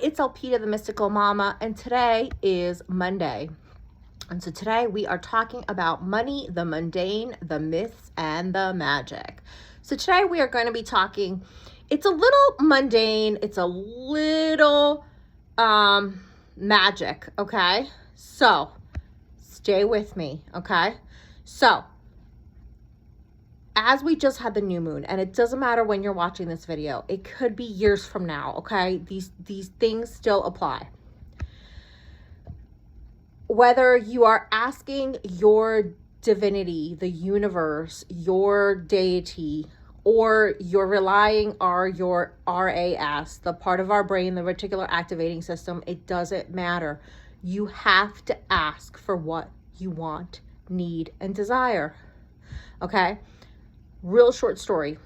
It's Alpita, the Mystical Mama, and today is Monday. And so today we are talking about money, the mundane, the myths, and the magic. So today we are going to be talking, it's a little mundane, it's a little magic, okay? So stay with me, okay? So as we just had the new moon, and it doesn't matter when you're watching this video, it could be years from now, okay? These things still apply. Whether you are asking your divinity, the universe, your deity, or you're relying on your RAS, the part of our brain, the reticular activating system, it doesn't matter. You have to ask for what you want, need, and desire, okay? Real short story.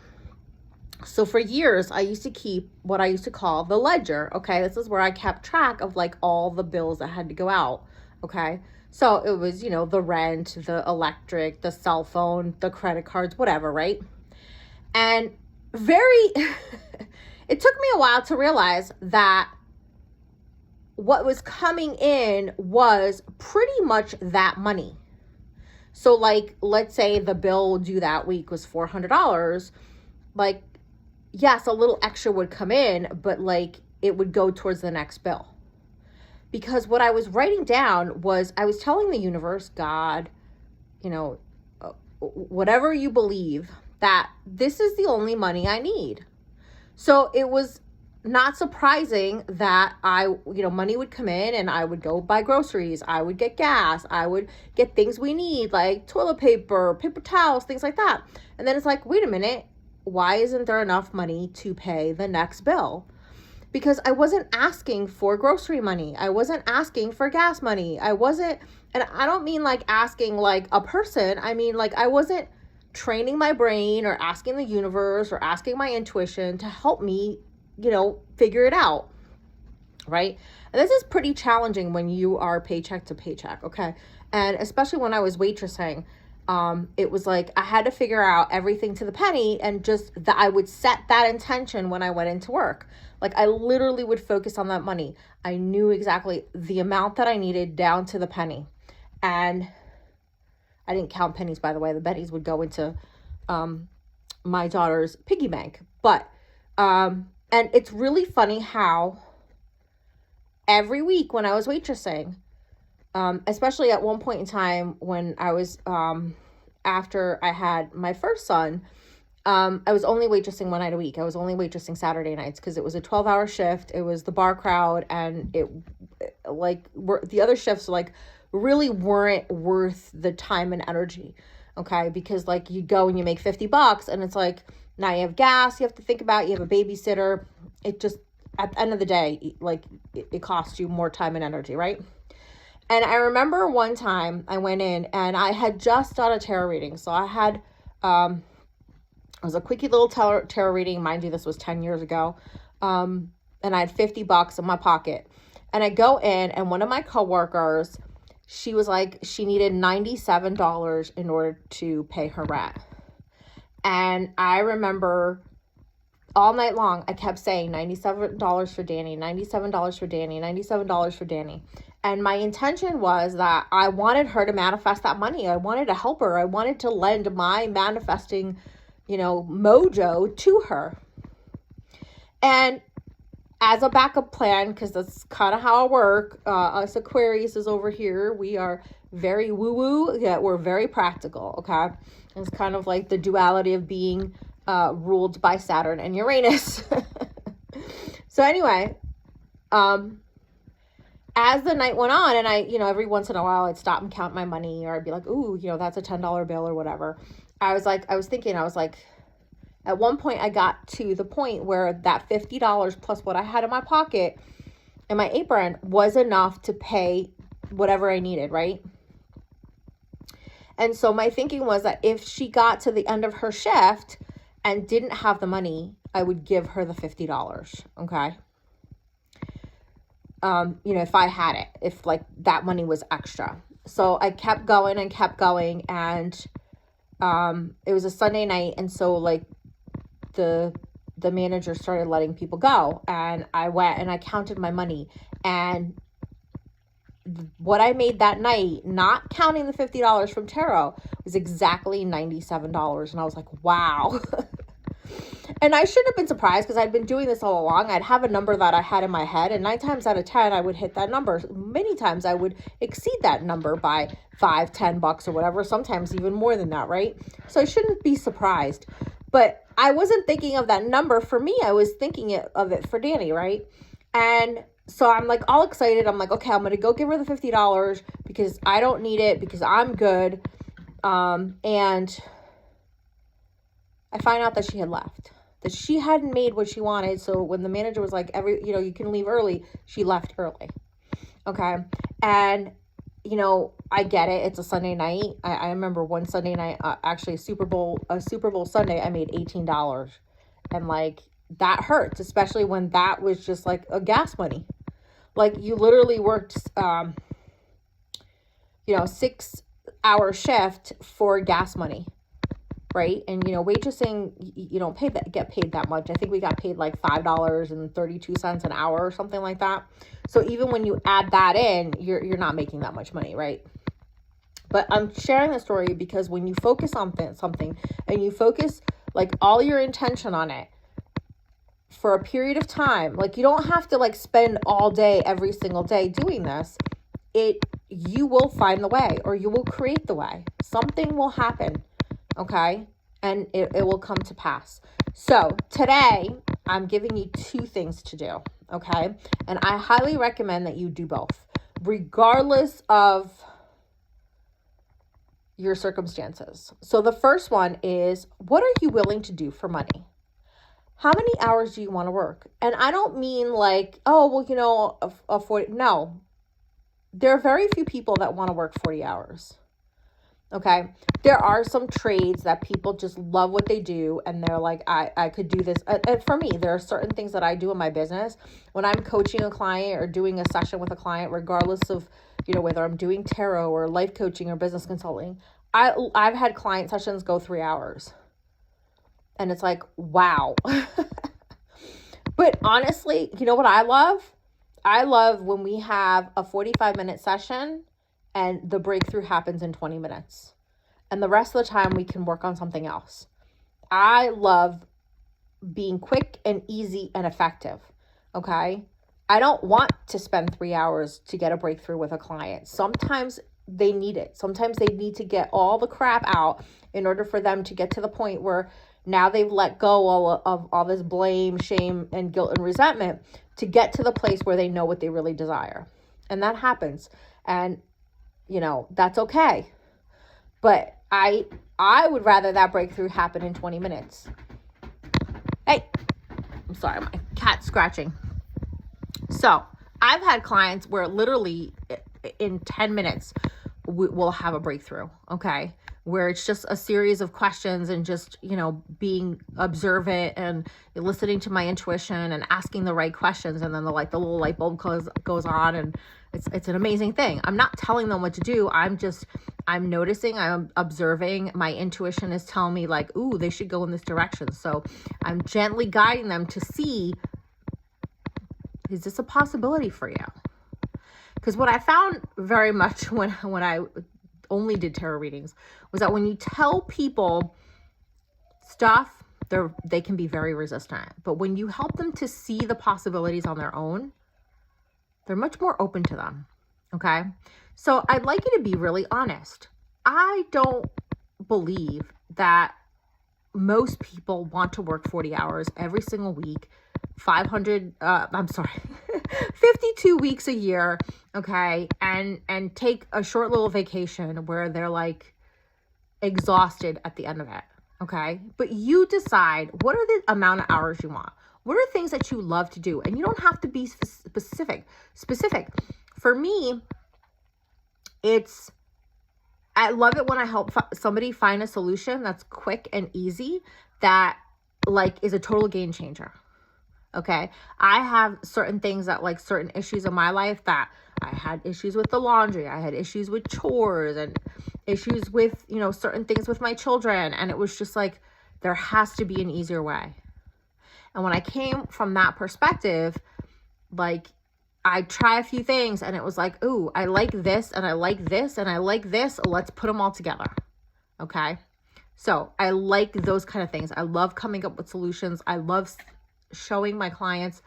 So for years, I used to keep what I used to call the ledger, okay? This is where I kept track of like all the bills that had to go out, okay? So it was, the rent, the electric, the cell phone, the credit cards, whatever, right? And it took me a while to realize that what was coming in was pretty much that money. So like, let's say the bill due that week was $400, like, yes, a little extra would come in, but like it would go towards the next bill. Because what I was writing down was, I was telling the universe, God, whatever you believe, that this is the only money I need. So it was not surprising that money would come in and I would go buy groceries. I would get gas. I would get things we need, like toilet paper, paper towels, things like that. And then it's like, wait a minute, why isn't there enough money to pay the next bill? Because I wasn't asking for grocery money. I wasn't asking for gas money. And I don't mean like asking like a person. I mean, like, I wasn't training my brain or asking the universe or asking my intuition to help me, figure it out, right? And this is pretty challenging when you are paycheck to paycheck, okay? And especially when I was waitressing, it was like I had to figure out everything to the penny, and just that I would set that intention when I went into work. Like, I literally would focus on that money. I knew exactly the amount that I needed down to the penny. And I didn't count pennies, by the way. The pennies would go into my daughter's piggy bank. But and it's really funny how every week when I was waitressing, especially at one point in time when I was, after I had my first son, I was only waitressing one night a week. I was only waitressing Saturday nights because it was a 12-hour shift. It was the bar crowd, and the other shifts like really weren't worth the time and energy. Okay. Because like you go and you make $50 and it's like, now you have gas, you have to think about, you have a babysitter. It just, at the end of the day, like it costs you more time and energy, right? And I remember one time I went in and I had just done a tarot reading. So I had, it was a quickie little tarot reading. Mind you, this was 10 years ago. And I had $50 in my pocket. And I go in, and one of my coworkers, she was like, she needed $97 in order to pay her rent. And I remember all night long, I kept saying $97 for Danny, $97 for Danny, $97 for Danny. And my intention was that I wanted her to manifest that money. I wanted to help her. I wanted to lend my manifesting, mojo to her. And as a backup plan, because that's kind of how I work, us Aquarius is over here. We are very woo-woo, yet we're very practical, okay? It's kind of like the duality of being ruled by Saturn and Uranus. So anyway, as the night went on, and I, every once in a while I'd stop and count my money, or I'd be like, ooh, that's a $10 bill or whatever. I was like, at one point I got to the point where that $50 plus what I had in my pocket and my apron was enough to pay whatever I needed, right? And so my thinking was that if she got to the end of her shift and didn't have the money, I would give her the $50, okay? If I had it, if like that money was extra. So I kept going and kept going, and it was a Sunday night, and so like the the manager started letting people go, and I went and I counted my money, and what I made that night, not counting the $50 from Taro, was exactly $97. And I was like, wow. And I shouldn't have been surprised because I'd been doing this all along. I'd have a number that I had in my head, and 9 times out of 10, I would hit that number. Many times I would exceed that number by $5, $10 or whatever, sometimes even more than that, right? So I shouldn't be surprised. But I wasn't thinking of that number for me. I was thinking of it for Danny, right? And so I'm like all excited. I'm like, okay, I'm going to go give her the $50 because I don't need it, because I'm good. And I find out that she had left, that she hadn't made what she wanted. So when the manager was like, you can leave early, she left early. Okay. And, I get it. It's a Sunday night. I remember one Sunday night, actually a Super Bowl Sunday, I made $18. And like, that hurts, especially when that was just like a gas money. Like, you literally worked, 6-hour shift for gas money, right? And, waitressing, you don't get paid that much. I think we got paid like $5.32 an hour or something like that. So even when you add that in, you're not making that much money, right? But I'm sharing the story because when you focus on something and you focus like all your intention on it for a period of time, like you don't have to like spend all day, every single day doing this. You will find the way, or you will create the way. Something will happen. Okay. And it will come to pass. So today I'm giving you 2 things to do. Okay. And I highly recommend that you do both, regardless of your circumstances. So the first one is, what are you willing to do for money? How many hours do you want to work? And I don't mean like, a 40. No, there are very few people that want to work 40 hours. Okay. There are some trades that people just love what they do. And they're like, I could do this. And for me, there are certain things that I do in my business when I'm coaching a client or doing a session with a client, regardless of, whether I'm doing tarot or life coaching or business consulting. I've had client sessions go 3 hours. And it's like, wow. But honestly, you know what I love? I love when we have a 45-minute session and the breakthrough happens in 20 minutes. And the rest of the time we can work on something else. I love being quick and easy and effective. Okay? I don't want to spend 3 hours to get a breakthrough with a client. Sometimes they need it. Sometimes they need to get all the crap out in order for them to get to the point where now they've let go of all this blame, shame, and guilt and resentment to get to the place where they know what they really desire. And that happens. And, that's okay. But I would rather that breakthrough happen in 20 minutes. Hey, I'm sorry, my cat's scratching. So I've had clients where literally in 10 minutes we'll have a breakthrough. Okay. Where it's just a series of questions and just, being observant and listening to my intuition and asking the right questions. And then the little light bulb goes on, and it's an amazing thing. I'm not telling them what to do. I'm noticing, I'm observing. My intuition is telling me like, ooh, they should go in this direction. So I'm gently guiding them to see, is this a possibility for you? Because what I found very much when I only did tarot readings was that when you tell people stuff, they can be very resistant. But when you help them to see the possibilities on their own, they're much more open to them. Okay. So I'd like you to be really honest. I don't believe that most people want to work 40 hours every single week, 52 weeks a year. Okay. And take a short little vacation where they're like exhausted at the end of it. Okay. But you decide, what are the amount of hours you want? What are things that you love to do? And you don't have to be specific. For me, I love it when I help somebody find a solution that's quick and easy that like is a total game changer. Okay. I have certain things that like certain issues in my life that I had issues with the laundry. I had issues with chores and issues with, certain things with my children. And it was just like, there has to be an easier way. And when I came from that perspective, like, I try a few things and it was like, ooh, I like this and I like this and I like this. Let's put them all together. Okay. So I like those kind of things. I love coming up with solutions. I love showing my clients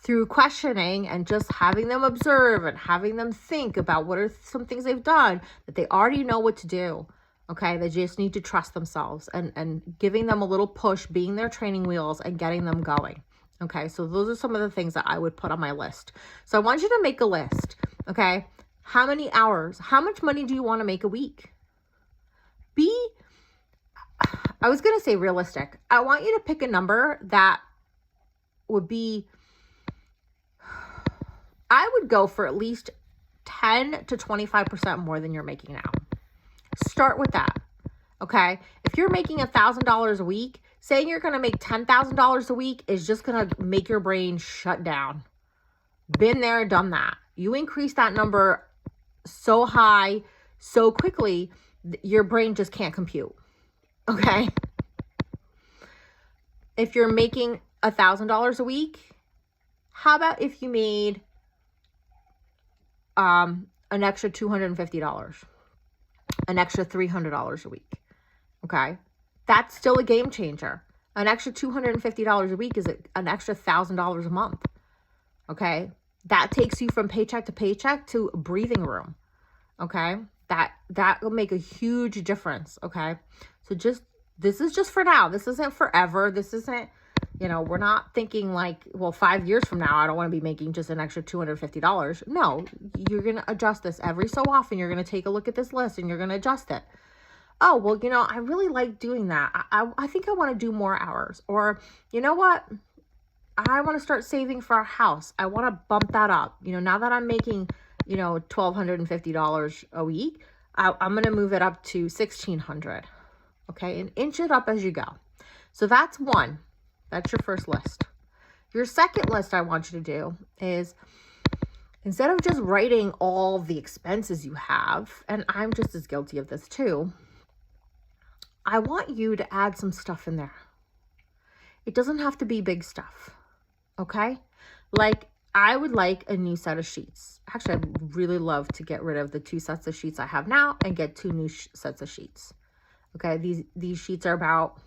through questioning and just having them observe and having them think about what are some things they've done that they already know what to do. Okay. They just need to trust themselves and giving them a little push, being their training wheels and getting them going. Okay, so those are some of the things that I would put on my list. So I want you to make a list, okay? How many hours? How much money do you want to make a week? I was going to say realistic. I want you to pick a number that would be, I would go for at least 10 to 25% more than you're making now. Start with that, okay? If you're making $1,000 a week, saying you're going to make $10,000 a week is just going to make your brain shut down. Been there, done that. You increase that number so high, so quickly, your brain just can't compute. Okay? If you're making $1,000 a week, how about if you made an extra $250, an extra $300 a week? Okay? That's still a game changer. An extra $250 a week is an extra $1,000 a month. Okay. That takes you from paycheck to paycheck to breathing room. Okay. That will make a huge difference. Okay. So this is just for now. This isn't forever. This isn't, we're not thinking like, well, 5 years from now, I don't want to be making just an extra $250. No, you're going to adjust this every so often. You're going to take a look at this list and you're going to adjust it. Oh, well, I really like doing that. I think I want to do more hours. Or, you know what? I want to start saving for a house. I want to bump that up. Now that I'm making, $1,250 a week, I'm going to move it up to $1,600. Okay. And inch it up as you go. So that's one. That's your first list. Your second list I want you to do is, instead of just writing all the expenses you have, and I'm just as guilty of this too, I want you to add some stuff in there. It doesn't have to be big stuff, okay? Like, I would like a new set of sheets. Actually, I'd really love to get rid of the 2 sets of sheets I have now and get 2 new sets of sheets. Okay, these sheets are about,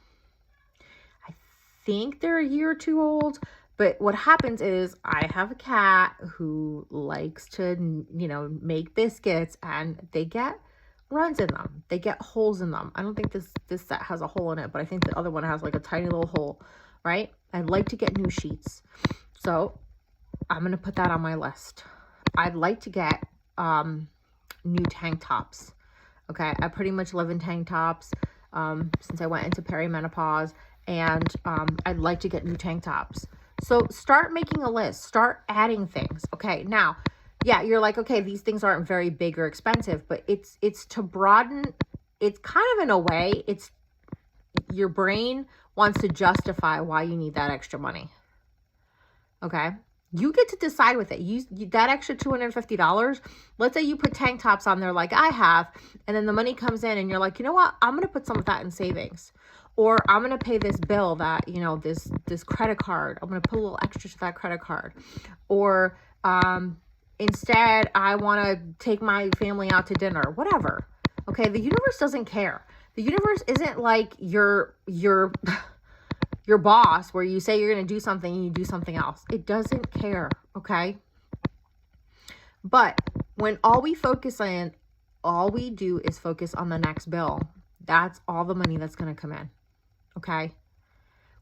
I think they're a year or 2 old, but what happens is I have a cat who likes to, make biscuits, and they get runs in them. They get holes in them. I don't think this set has a hole in it, but I think the other one has like a tiny little hole, right? I'd like to get new sheets. So I'm going to put that on my list. I'd like to get new tank tops. Okay. I pretty much live in tank tops since I went into perimenopause, and I'd like to get new tank tops. So start making a list, start adding things. Okay. Now, yeah, you're like, okay, these things aren't very big or expensive, but it's to broaden. It's kind of, in a way, it's your brain wants to justify why you need that extra money. Okay. You get to decide with it. You that extra $250, let's say you put tank tops on there like I have, and then the money comes in and you're like, you know what? I'm going to put some of that in savings. Or I'm going to pay this bill that, this credit card. I'm going to put a little extra to that credit card. Or, instead, I want to take my family out to dinner, whatever. Okay. The universe doesn't care. The universe isn't like your boss where you say you're going to do something and you do something else. It doesn't care. Okay. But when all we do is focus on the next bill, that's all the money that's going to come in. Okay.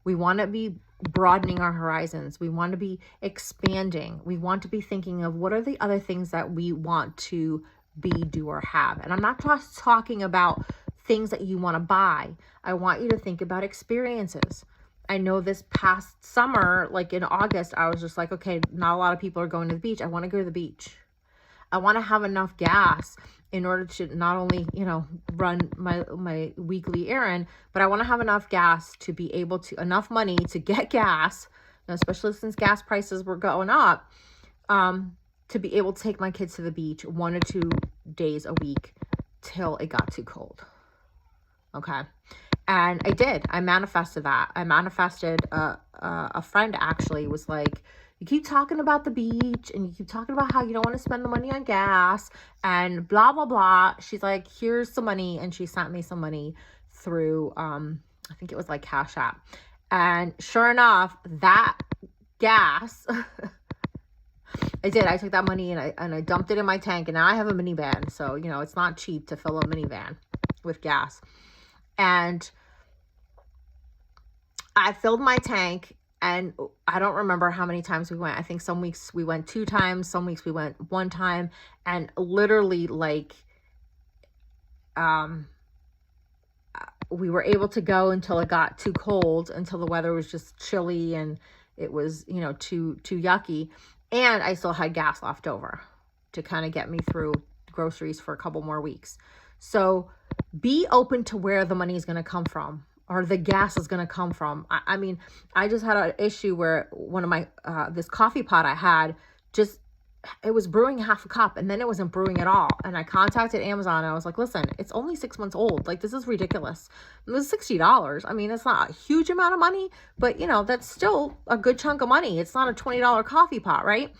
We want to be broadening our horizons. We want to be expanding. We want to be thinking of what are the other things that we want to be, do, or have. And I'm not just talking about things that you want to buy. I want you to think about experiences. I know this past summer, like in August, I was just like, okay, not a lot of people are going to the beach. I want to go to the beach. I want to have enough gas in order to not only, run my weekly errand, but I want to have enough gas to be able to, enough money to get gas, especially since gas prices were going up, to be able to take my kids to the beach 1 or 2 days a week till it got too cold. Okay. And I did. I manifested that. I manifested a friend actually was like, you keep talking about the beach and you keep talking about how you don't want to spend the money on gas and blah, blah, blah. She's like, here's some money. And she sent me some money through, I think it was like Cash App. And sure enough, that gas, I did. I took that money and I dumped it in my tank. And now I have a minivan. So, you know, it's not cheap to fill a minivan with gas. And I filled my tank, and I don't remember how many times we went. I think some weeks we went 2 times, some weeks we went 1 time, and literally like we were able to go until it got too cold, until the weather was just chilly and it was, you know, too yucky, and I still had gas left over to kind of get me through groceries for a couple more weeks. So be open to where the money is going to come from, or the gas is going to come from. I mean, I just had an issue where one of my, this coffee pot I had, just, it was brewing half a cup and then it wasn't brewing at all. And I contacted Amazon. And I was like, listen, it's only 6 months old. Like, this is ridiculous. It was $60. I mean, it's not a huge amount of money, but you know, that's still a good chunk of money. It's not a $20 coffee pot, right?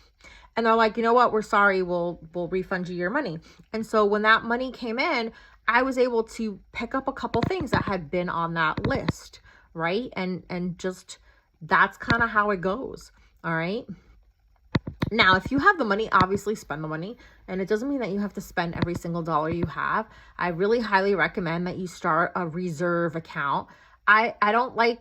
And they're like, you know what? We're sorry. We'll refund you your money. And so when that money came in, I was able to pick up a couple things that had been on that list, right? And just, that's kind of how it goes. All right. Now, if you have the money, obviously spend the money. And it doesn't mean that you have to spend every single dollar you have. I really highly recommend that you start a reserve account. I don't like,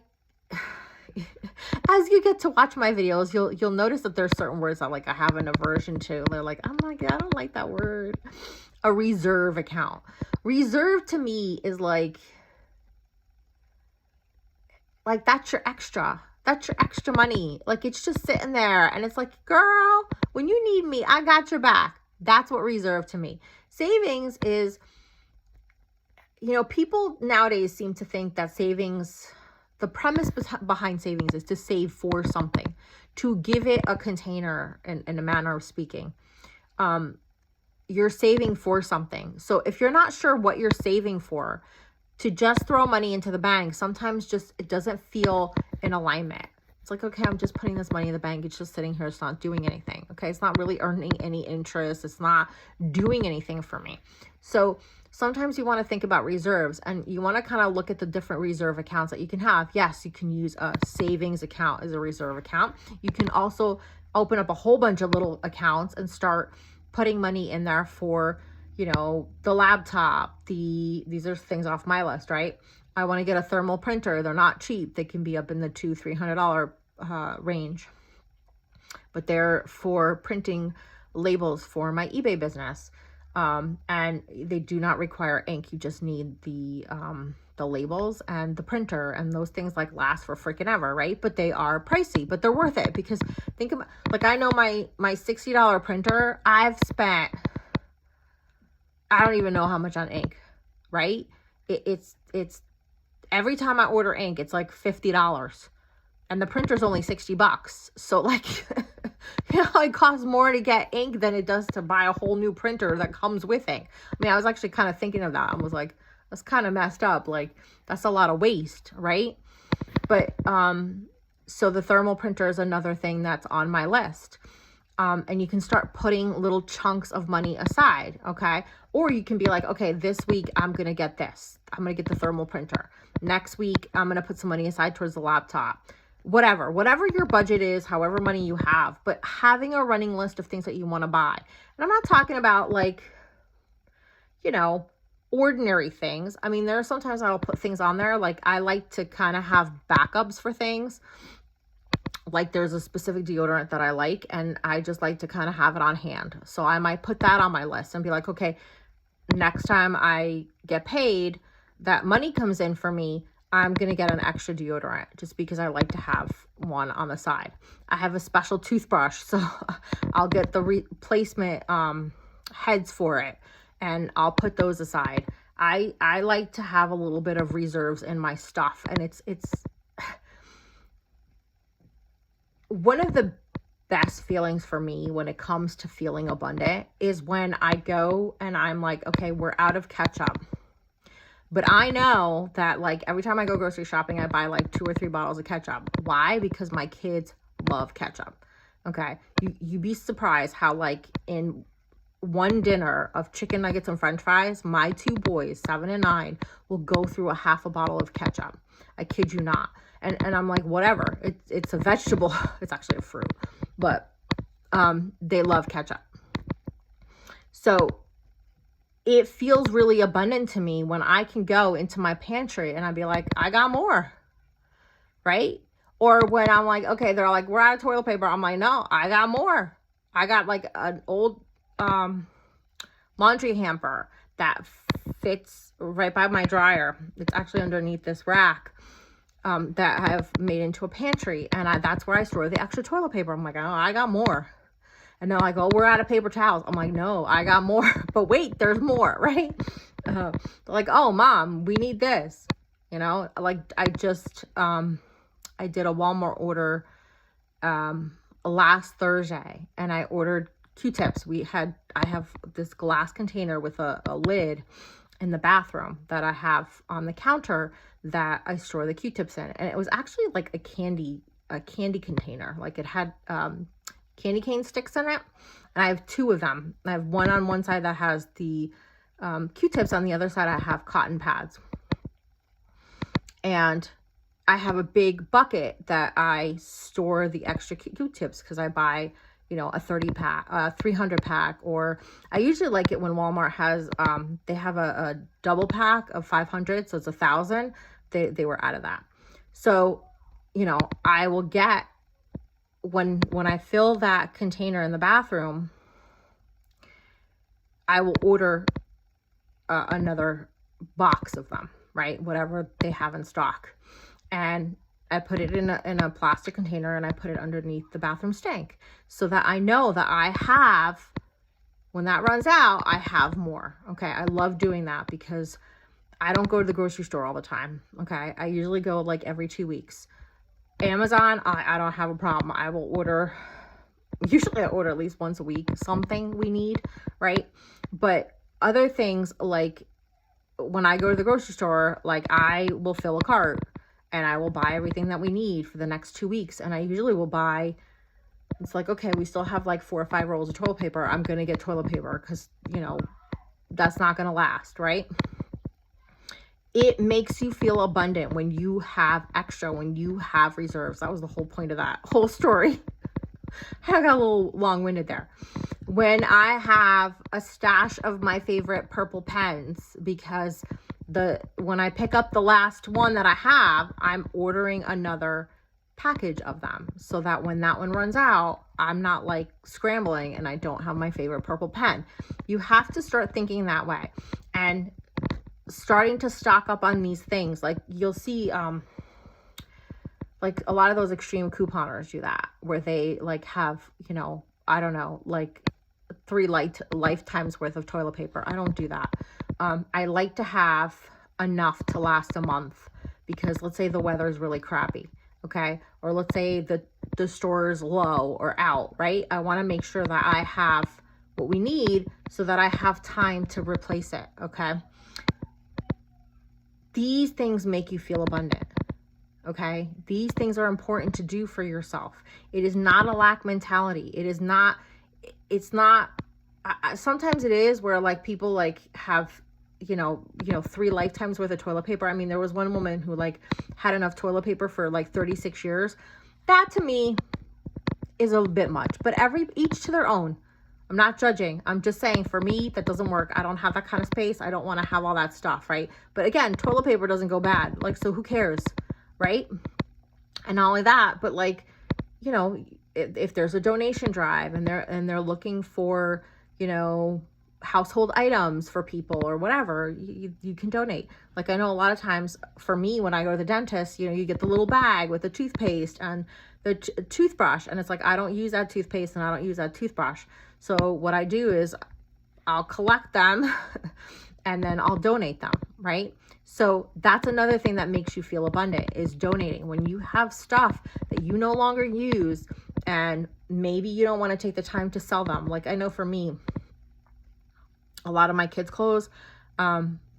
as you get to watch my videos, you'll notice that there's certain words that like I have an aversion to. They're like, I'm like, I don't like that word. A reserve account. Reserve to me is like that's your extra. That's your extra money. Like, it's just sitting there and it's like, girl, when you need me, I got your back. That's what reserve to me. Savings is, you know, people nowadays seem to think that savings, the premise behind savings is to save for something, to give it a container in a manner of speaking. You're saving for something. So if you're not sure what you're saving for, to just throw money into the bank, sometimes just, it doesn't feel in alignment. It's like, okay, I'm just putting this money in the bank. It's just sitting here. It's not doing anything. Okay. It's not really earning any interest. It's not doing anything for me. So sometimes you want to think about reserves, and you want to kind of look at the different reserve accounts that you can have. Yes, you can use a savings account as a reserve account. You can also open up a whole bunch of little accounts and start putting money in there for, you know, the laptop, these are things off my list, right? I want to get a thermal printer. They're not cheap. They can be up in the $200-300 range, but they're for printing labels for my eBay business. And they do not require ink. You just need the labels and the printer, and those things like last for freaking ever, right? But they are pricey, but they're worth it, because think about, like, I know my $60 printer, I've spent, I don't even know how much on ink, right? It's every time I order ink, it's like $50, and the printer's only $60. So like, you know, it costs more to get ink than it does to buy a whole new printer that comes with ink. I mean, I was actually kind of thinking of that. I was like, that's kind of messed up. Like, that's a lot of waste, right? But, so the thermal printer is another thing that's on my list. And you can start putting little chunks of money aside, okay? Or you can be like, okay, this week I'm going to get this. I'm going to get the thermal printer. Next week, I'm going to put some money aside towards the laptop. Whatever your budget is, however money you have, but having a running list of things that you want to buy. And I'm not talking about like, you know, ordinary things. I mean, there are sometimes I'll put things on there. Like, I like to kind of have backups for things. Like, there's a specific deodorant that I like, and I just like to kind of have it on hand. So I might put that on my list and be like, okay, next time I get paid, that money comes in for me, I'm going to get an extra deodorant just because I like to have one on the side. I have a special toothbrush, so I'll get the replacement heads for it, and I'll put those aside. I like to have a little bit of reserves in my stuff, and it's one of the best feelings for me when it comes to feeling abundant is when I go and I'm like, okay, we're out of ketchup, But I know that like every time I go grocery shopping, I buy like 2 or 3 bottles of ketchup. Why? Because my kids love ketchup. Okay. You'd be surprised how like in one dinner of chicken nuggets and french fries, my 2 boys, 7 and 9, will go through a half a bottle of ketchup. I kid you not. And I'm like, whatever. It's a vegetable. It's actually a fruit. But they love ketchup. So it feels really abundant to me when I can go into my pantry and I'd be like, I got more, right? Or when I'm like, okay, they're like, we're out of toilet paper. I'm like, no, I got more. I got like an old laundry hamper that fits right by my dryer. It's actually underneath this rack that I've made into a pantry. And that's where I store the extra toilet paper. I'm like, oh, I got more. And they're like, oh, we're out of paper towels. I'm like, no, I got more. But wait, there's more, right? They're like, oh, Mom, we need this. You know, like I just, I did a Walmart order last Thursday, and I ordered Q-tips. I have this glass container with a lid in the bathroom that I have on the counter that I store the Q-tips in. And it was actually like a candy container. Like it had candy cane sticks in it, and I have 2 of them. I have one on one side that has the Q-tips, on the other side I have cotton pads, and I have a big bucket that I store the extra Q-tips because I buy, you know, a 30 pack, 300 pack, or I usually like it when Walmart has they have a double pack of 500, so it's 1,000. They were out of that, so you know, I will get, when I fill that container in the bathroom, I will order another box of them, right? Whatever they have in stock. And I put it in a plastic container, and I put it underneath the bathroom sink so that I know that I have, when that runs out, I have more. Okay. I love doing that because I don't go to the grocery store all the time. Okay. I usually go like every 2 weeks. Amazon, I don't have a problem. I will order, usually I order at least once a week, something we need, right? But other things, like when I go to the grocery store, like I will fill a cart and I will buy everything that we need for the next 2 weeks. And I usually will buy, it's like, okay, we still have like 4 or 5 rolls of toilet paper. I'm going to get toilet paper because, you know, that's not going to last, right? It makes you feel abundant when you have extra, when you have reserves. That was the whole point of that whole story. I got a little long-winded there. When I have a stash of my favorite purple pens, because when I pick up the last one that I have, I'm ordering another package of them so that when that one runs out, I'm not like scrambling and I don't have my favorite purple pen. You have to start thinking that way. And starting to stock up on these things, like you'll see like a lot of those extreme couponers do that, where they like have, you know, I don't know, like 3 lifetimes worth of toilet paper. I don't do that. I like to have enough to last a month, because let's say the weather is really crappy, okay, or let's say the store is low or out, right? I want to make sure that I have what we need so that I have time to replace it, okay? These things make you feel abundant, okay? These things are important to do for yourself. It is not a lack mentality. It's not, sometimes it is, where like people like have, you know, 3 lifetimes worth of toilet paper. I mean, there was one woman who like had enough toilet paper for like 36 years. That to me is a bit much, but each to their own. I'm not judging. I'm just saying, for me, that doesn't work. I don't have that kind of space. I don't want to have all that stuff, right? But again, toilet paper doesn't go bad. Like, so who cares, right? And not only that, but like, you know, if there's a donation drive and they're looking for, you know, household items for people or whatever, you can donate. Like, I know a lot of times for me, when I go to the dentist, you know, you get the little bag with the toothpaste and the toothbrush, and it's like, I don't use that toothpaste and I don't use that toothbrush. So what I do is I'll collect them and then I'll donate them, right? So that's another thing that makes you feel abundant, is donating. When you have stuff that you no longer use and maybe you don't want to take the time to sell them. Like, I know for me, a lot of my kids' clothes,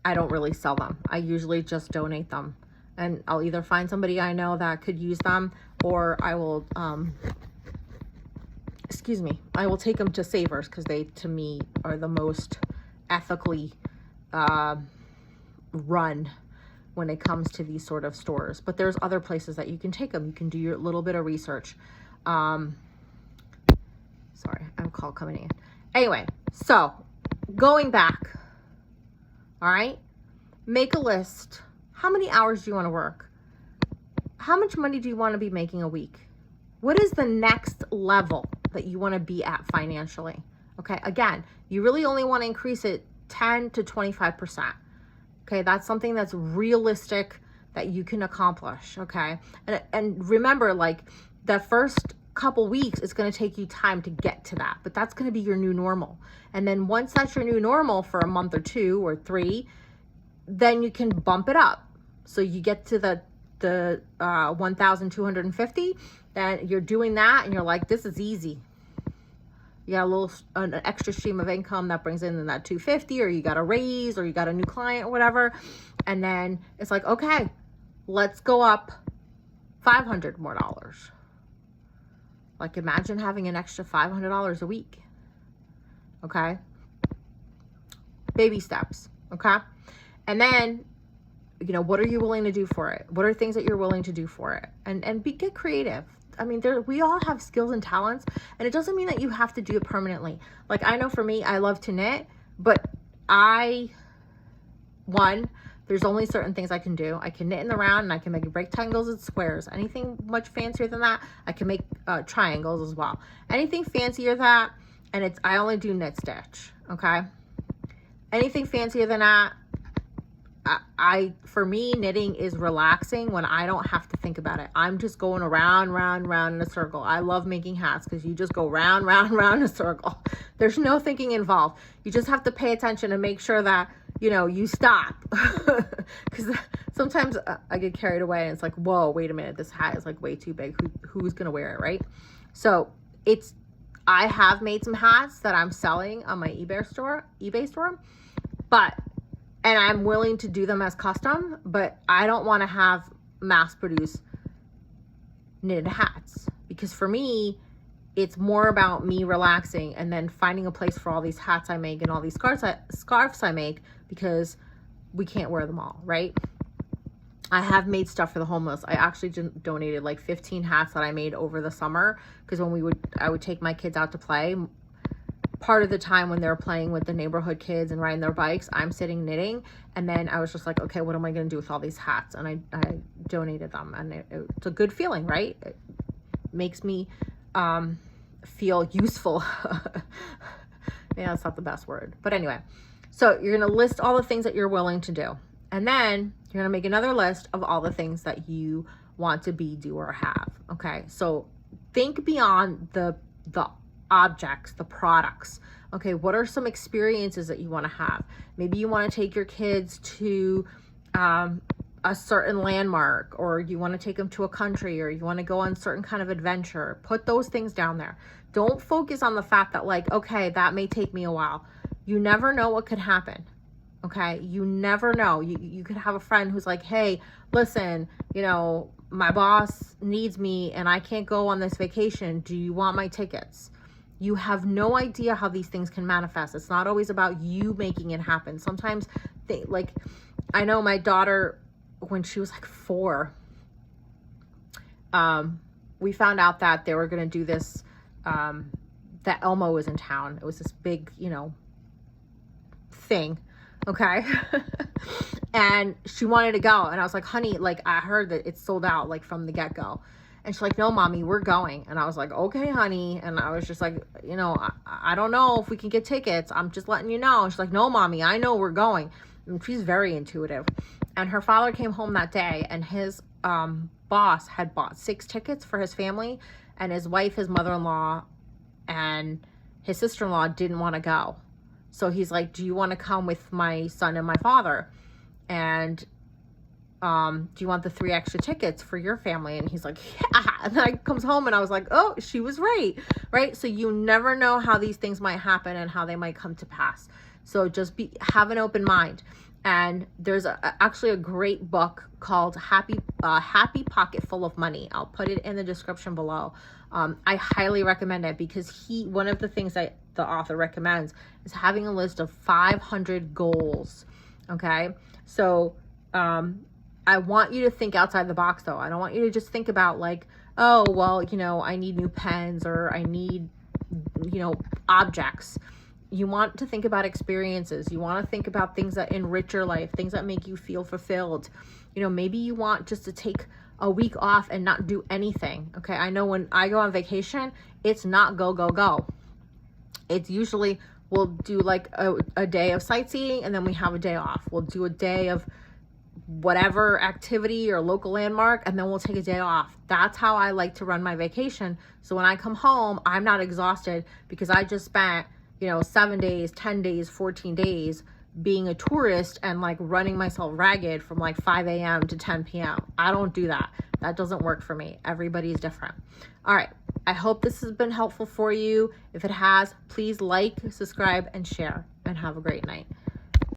I don't really sell them. I usually just donate them. And I'll either find somebody I know that could use them, or I will, I will take them to Savers, because they, to me, are the most ethically run when it comes to these sort of stores. But there's other places that you can take them. You can do your little bit of research. Sorry, I have a call coming in. Anyway, so going back, all right, make a list. How many hours do you want to work? How much money do you want to be making a week? What is the next level that you want to be at financially? Okay, again, you really only want to increase it 10 to 25%. Okay, that's something that's realistic that you can accomplish. Okay, and remember, like, the first couple weeks, it's going to take you time to get to that, but that's going to be your new normal. And then once that's your new normal for a month or 2 or 3, then you can bump it up. So you get to the 1,250, then you're doing that and you're like, this is easy. You got an extra stream of income that brings in that 250, or you got a raise, or you got a new client or whatever. And then it's like, okay, let's go up $500 more. Like, imagine having an extra $500 a week. Okay. Baby steps. Okay. And then, you know, what are you willing to do for it? What are things that you're willing to do for it? And get creative. I mean, we all have skills and talents, and it doesn't mean that you have to do it permanently. Like, I know for me, I love to knit, but there's only certain things I can do. I can knit in the round, and I can make rectangles and squares. Anything much fancier than that, I can make triangles as well. Anything fancier than that, and I only do knit stitch, okay? Anything fancier than that, for me, knitting is relaxing when I don't have to think about it. I'm just going around, round in a circle. I love making hats because you just go round in a circle. There's no thinking involved. You just have to pay attention and make sure that, you know, you stop. Because sometimes I get carried away and it's like, whoa, wait a minute, this hat is like way too big. Who's going to wear it, right? So I have made some hats that I'm selling on my eBay store, and I'm willing to do them as custom, but I don't want to have mass produce knitted hats, because for me, it's more about me relaxing and then finding a place for all these hats I make and all these scarves I make, because we can't wear them all, right? I have made stuff for the homeless. I actually donated like 15 hats that I made over the summer, because when I would take my kids out to play. Part of the time when they're playing with the neighborhood kids and riding their bikes, I'm sitting knitting. And then I was just like, okay, what am I going to do with all these hats? And I donated them, and it's a good feeling, right? It makes me feel useful. Yeah, that's not the best word, but anyway. So you're going to list all the things that you're willing to do, and then you're going to make another list of all the things that you want to be, do, or have. Okay, so think beyond the objects, the products. Okay, what are some experiences that you want to have? Maybe you want to take your kids to a certain landmark, or you want to take them to a country, or you want to go on certain kind of adventure. Put those things down there. Don't focus on the fact that, like, okay, that may take me a while. You never know what could happen. Okay, you never know. You could have a friend who's like, hey, listen, you know, my boss needs me and I can't go on this vacation. Do you want my tickets? You have no idea how these things can manifest. It's not always about you making it happen. Sometimes, I know my daughter, when she was like 4, we found out that they were going to do this, that Elmo was in town. It was this big, you know, thing. Okay. And she wanted to go. And I was like, honey, like, I heard that it's sold out, like, from the get-go. And she's like, no, mommy, we're going. And I was like, okay, honey. And I was just like, you know, I don't know if we can get tickets. I'm just letting you know. And she's like, no, mommy, I know we're going. And she's very intuitive. And her father came home that day, and his boss had bought 6 tickets for his family. And his wife, his mother-in-law, and his sister-in-law didn't want to go. So he's like, do you want to come with my son and my father? And do you want the 3 extra tickets for your family? And he's like, yeah. And then I comes home and I was like, oh, she was right. Right. So you never know how these things might happen and how they might come to pass. So just have an open mind. And there's actually a great book called Happy Pocket Full of Money. I'll put it in the description below. I highly recommend it because one of the things that the author recommends is having a list of 500 goals. Okay. So, I want you to think outside the box though. I don't want you to just think about like, oh, well, you know, I need new pens or I need, you know, objects. You want to think about experiences. You want to think about things that enrich your life, things that make you feel fulfilled. You know, maybe you want just to take a week off and not do anything. Okay. I know when I go on vacation, it's not go, go, go. It's usually we'll do like a day of sightseeing and then we have a day off. We'll do a day of whatever activity or local landmark and then we'll take a day off. That's how I like to run my vacation. So when I come home, I'm not exhausted because I just spent, you know, 7 days, 10 days, 14 days being a tourist and like running myself ragged from like 5 a.m. to 10 p.m. I don't do that. That doesn't work for me. Everybody's different. All right. I hope this has been helpful for you. If it has, please like, subscribe, and share, and have a great night.